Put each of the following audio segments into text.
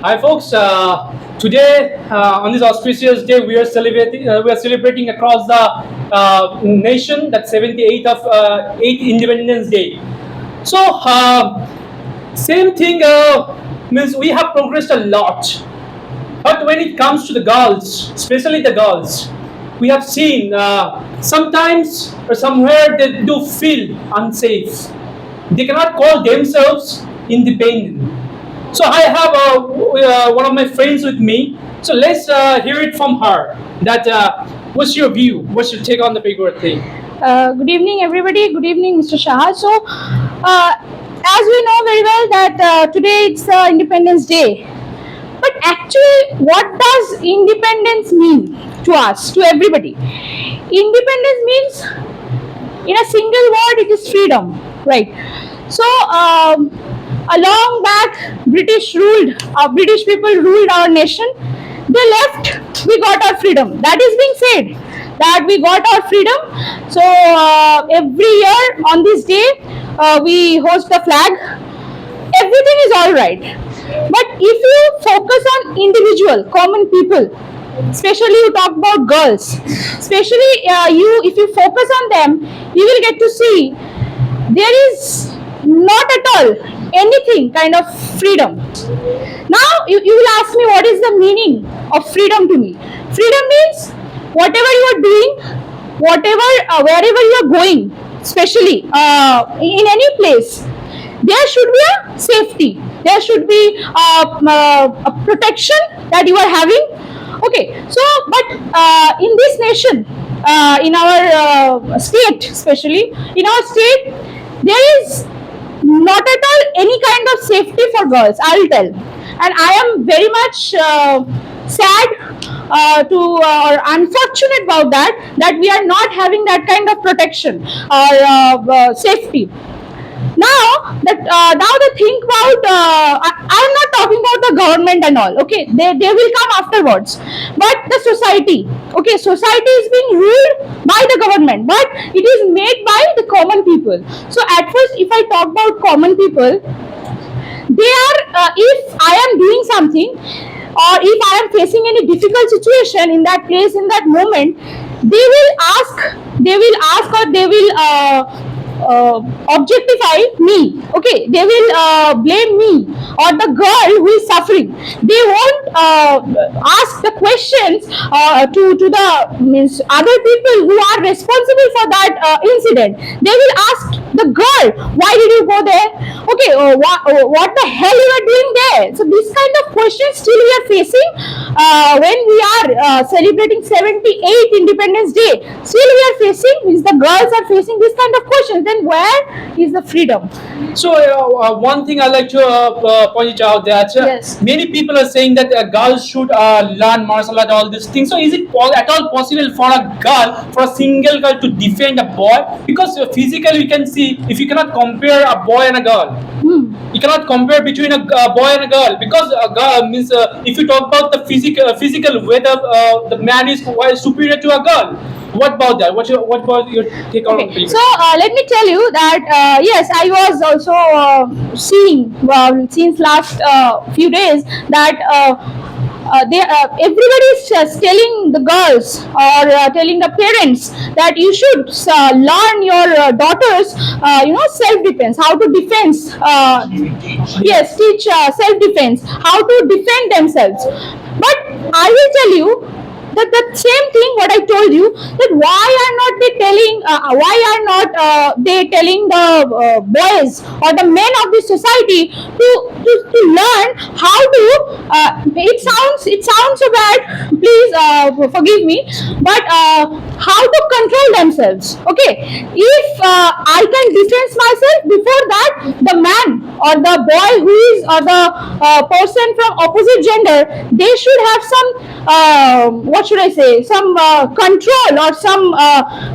Hi, folks. Today, on this auspicious day, we are celebrating across the nation that 78th of 8th Independence Day. So, same thing means we have progressed a lot. But when it comes to the girls, especially the girls, we have seen sometimes or somewhere they do feel unsafe. They cannot call themselves independent. So I have one of my friends with me. So let's hear it from her. That what's your view? What's your take on the bigger thing? Good evening, everybody. Good evening, Mr. Shah. As we know very well that today it's Independence Day. But actually, what does independence mean to us, to everybody? Independence means, in a single word, it is freedom, right? So, a long back, British people ruled our nation. They left, we got our freedom. That is being said that we got our freedom. So, every year on this day, we host the flag. Everything is all right. But if you focus on individual, common people, especially you talk about girls, especially if you focus on them, you will get to see there is not at all anything kind of freedom. Now you will ask me what is the meaning of freedom to me. Freedom means whatever you are doing, whatever wherever you are going, especially in any place, there should be a safety, there should be a protection that you are having. Okay, so but in this nation, in our state, especially in our state, there is not at all any kind of safety for girls, I'll tell. And I am very much sad to or unfortunate about that we are not having that kind of protection or safety. Now the think about I am not talking about the government and all. Okay, they will come afterwards, but the society. Okay, society is being ruled by the government, but it is made by the common people. So at first, if I talk about common people, they are if I am doing something or if I am facing any difficult situation in that place in that moment, they will ask or they will objectify me. Okay, they will blame me or the girl who is suffering. They won't ask the questions to the means other people who are responsible for that incident. They will ask the girl, why did you go there? Okay, what the hell you are doing there? So this kind of questions still we are facing when we are celebrating 78th Independence Day. Still we are facing, means the girls are facing this kind of questions. Then where is the freedom? So one thing I like to point it out that Yes. many people are saying that girls should learn martial art, all these things. So is it at all possible for a girl, for a single girl, to defend a boy? Because physically we can see if you cannot compare a boy and a girl. You cannot compare between a boy and a girl because a girl means if you talk about the physical weight of the man is superior to a girl. What about that? What about your take on Okay, it? so let me tell you that yes, I was also seeing since last few days that everybody is telling the girls or telling the parents that you should learn your daughters, self defense, how to defend. Yes, teach self defense, how to defend themselves. But I will tell you that the same thing what I told you, that why are not they telling why are not they telling the boys or the men of the society to learn how to it sounds so bad, please forgive me, but how to control themselves. Okay, if I can defend myself, before that the man or the boy who is or the person from opposite gender, they should have some what should I say, some control or some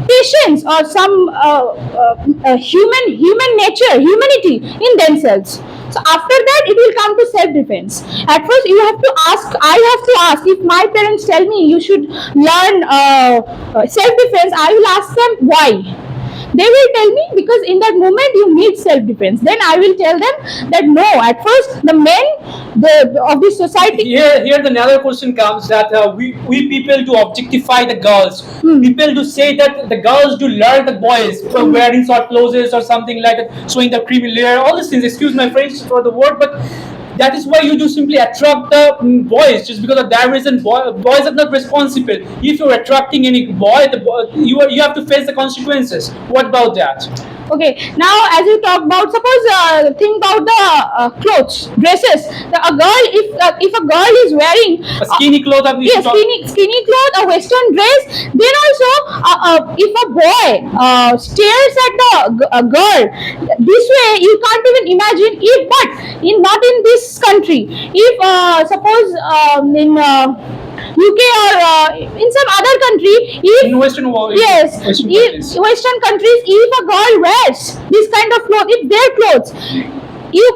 patience or some human nature, humanity in themselves. So after that, it will come to self-defense. At first, you have to ask. I have to ask. If my parents tell me you should learn self-defense, I will ask them why. They will tell me, because in that moment you need self-defense. Then I will tell them that no, at first the men of the society. Here the another question comes that we people to objectify the girls. People to say that the girls do lure the boys for wearing short clothes or something like that, showing the creamy layer, all these things. Excuse my French for the word, but that is why you do simply attract the boys just because of that reason. Boys are not responsible. If you're attracting any boy, you have to face the consequences. What about that? Okay, now as you talk about, suppose think about the clothes, dresses. A girl, if a girl is wearing A skinny cloth. yes, skinny cloth, a western dress. Then also, if a boy stares at a girl this way, you can't even imagine. If but in not in this country, if suppose in UK or in some other country, if In Western world, yes, Western if countries. Western countries, if a girl wears this kind of clothes, if their clothes, you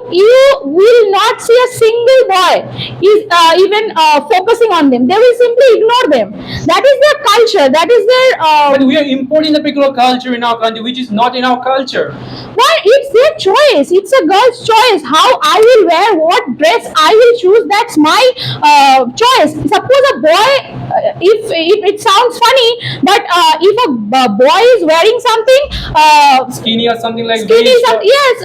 will not see a single boy is even focusing on them. They will simply ignore them. That is their culture. That is their But we are importing the particular culture in our country, which is not in our culture. why, it's their choice. It's a girl's choice. How I will wear, what dress I will choose, that's my choice. Suppose a boy, if it sounds funny, but if a boy is wearing something Skinny or something like skinny, jeans some, or- yes,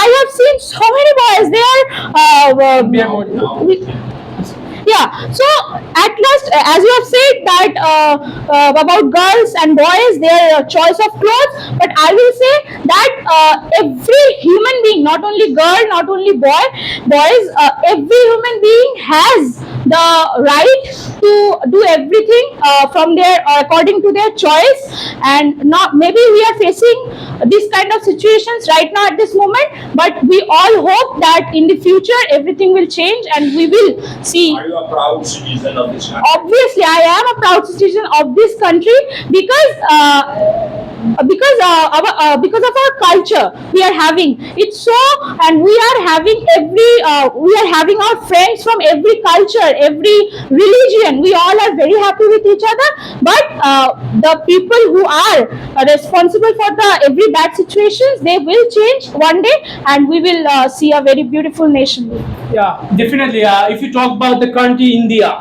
I have seen so many boys. They are Barefoot. yeah. So at last, as you have said that about girls and boys, their choice of clothes, but I will say that every human being, not only girl, not only boys, every human being has the right to do everything from their according to their choice. And not, maybe we are facing this kind of situations right now at this moment, but we all hope that in the future everything will change and we will see. Are you a proud citizen of this country? Obviously, I am a proud citizen of this country because because of our culture we are having it. So, and we are having we are having our friends from every culture, every religion. We all are very happy with each other. But the people who are responsible for the every bad situations, they will change one day, and we will see a very beautiful nation. Yeah, definitely. If you talk about the country India,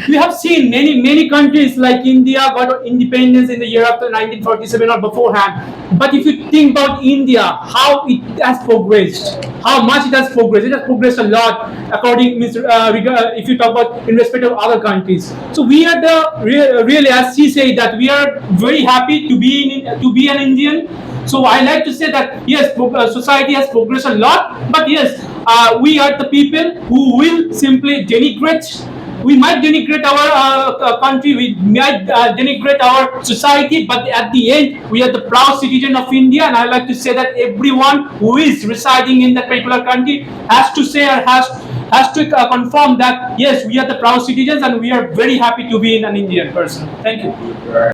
we have seen many countries like India got independence in the year after 1947 or beforehand. But if you think about India, how it has progressed, how much it has progressed a lot. According, if you talk about in respect of other countries, so we are the really, as she said, that we are very happy to be an Indian. So I like to say that yes, society has progressed a lot, but yes, we are the people who will simply denigrate. We might denigrate our country, we might denigrate our society, but at the end, we are the proud citizen of India. And I like to say that everyone who is residing in that particular country has to say or has to confirm that yes, we are the proud citizens and we are very happy to be an Indian person. Thank you.